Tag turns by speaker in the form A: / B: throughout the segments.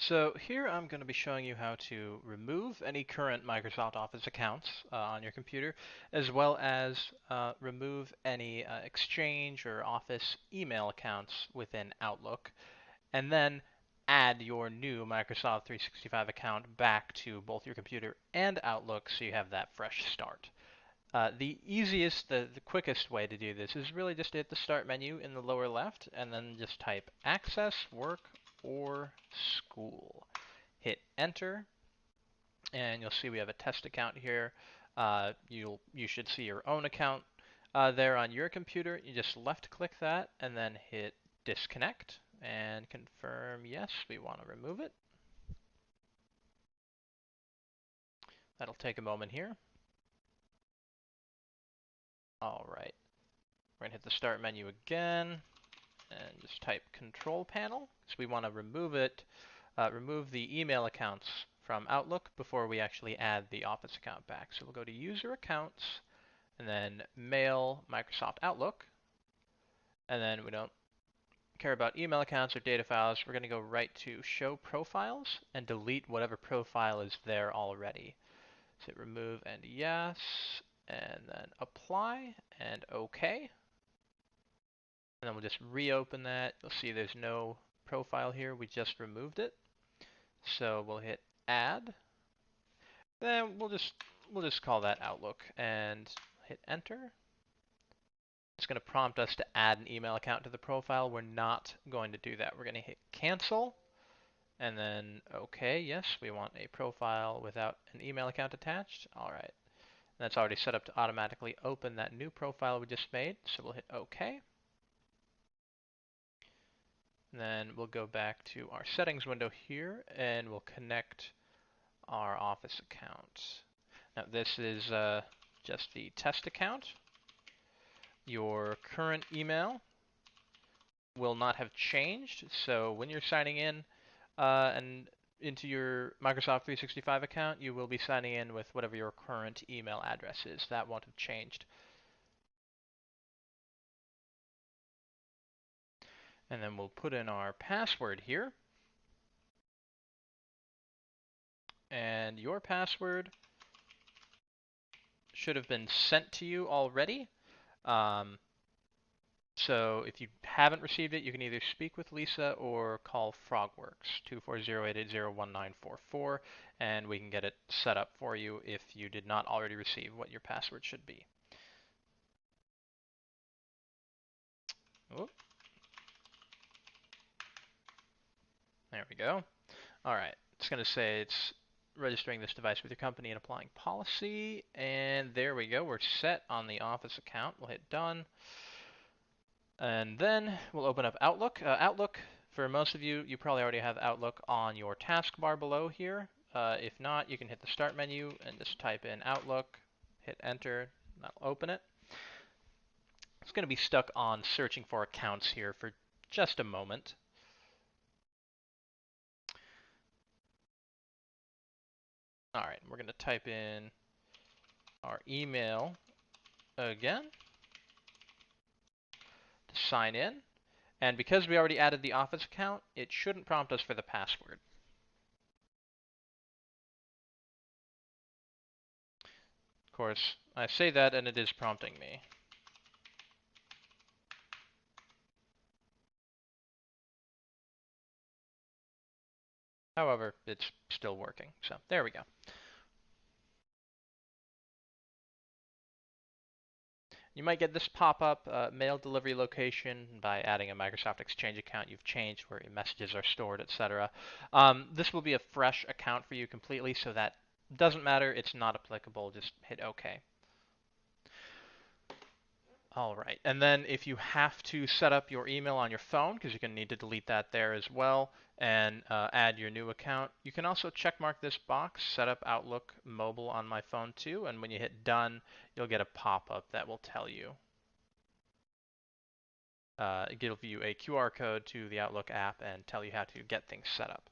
A: So here I'm going to be showing you how to remove any current Microsoft Office accounts on your computer, as well as remove any Exchange or Office email accounts within Outlook, and then add your new Microsoft 365 account back to both your computer and Outlook so you have that fresh start. The quickest way to do this is really just to hit the Start menu in the lower left and then just type Access, Work, or School. Hit Enter, and you'll see we have a test account here. You should see your own account there on your computer. You just left-click that and then hit Disconnect and confirm yes, we want to remove it. That'll take a moment here. All right. We're going to hit the Start menu again and just type Control Panel. So we want to remove it, remove the email accounts from Outlook before we actually add the Office account back. So we'll go to User Accounts and then Mail Microsoft Outlook. And then we don't care about email accounts or data files. We're going to go right to Show Profiles and delete whatever profile is there already. So hit Remove and Yes, and then Apply and OK. And then we'll just reopen that. You'll see there's no profile here. We just removed it. So we'll hit Add. Then we'll just call that Outlook and hit Enter. It's going to prompt us to add an email account to the profile. We're not going to do that. We're going to hit Cancel and then OK. Yes, we want a profile without an email account attached. All right. That's already set up to automatically open that new profile we just made. So we'll hit OK. And then we'll go back to our settings window here and we'll connect our Office account. Now this is just the test account. Your current email will not have changed, so when you're signing in and into your Microsoft 365 account, you will be signing in with whatever your current email address is. That won't have changed. And then we'll put in our password here. And your password should have been sent to you already. So if you haven't received it, you can either speak with Lisa or call Frogworks, 240-880-1944, and we can get it set up for you if you did not already receive what your password should be. Oop. There we go. All right, it's going to say it's registering this device with your company and applying policy, and there we go. We're set on the Office account. We'll hit Done. And then we'll open up Outlook. Outlook, for most of you, you probably already have Outlook on your taskbar below here. If not, you can hit the Start menu and just type in Outlook, hit Enter, and that'll open it. It's going to be stuck on searching for accounts here for just a moment. All right, we're going to type in our email again to sign in. And because we already added the Office account, it shouldn't prompt us for the password. Of course, I say that and it is prompting me. However, it's still working. So there we go. You might get this pop-up mail delivery location by adding a Microsoft Exchange account you've changed where your messages are stored, etc. This will be a fresh account for you completely, so that doesn't matter. It's not applicable. Just hit OK. All right, and then if you have to set up your email on your phone, because you're going to need to delete that there as well, and add your new account, you can also checkmark this box, set up Outlook mobile on my phone too, and when you hit done, you'll get a pop-up that will tell you. Give you a QR code to the Outlook app and tell you how to get things set up.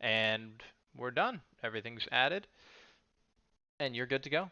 A: And we're done. Everything's added, and you're good to go.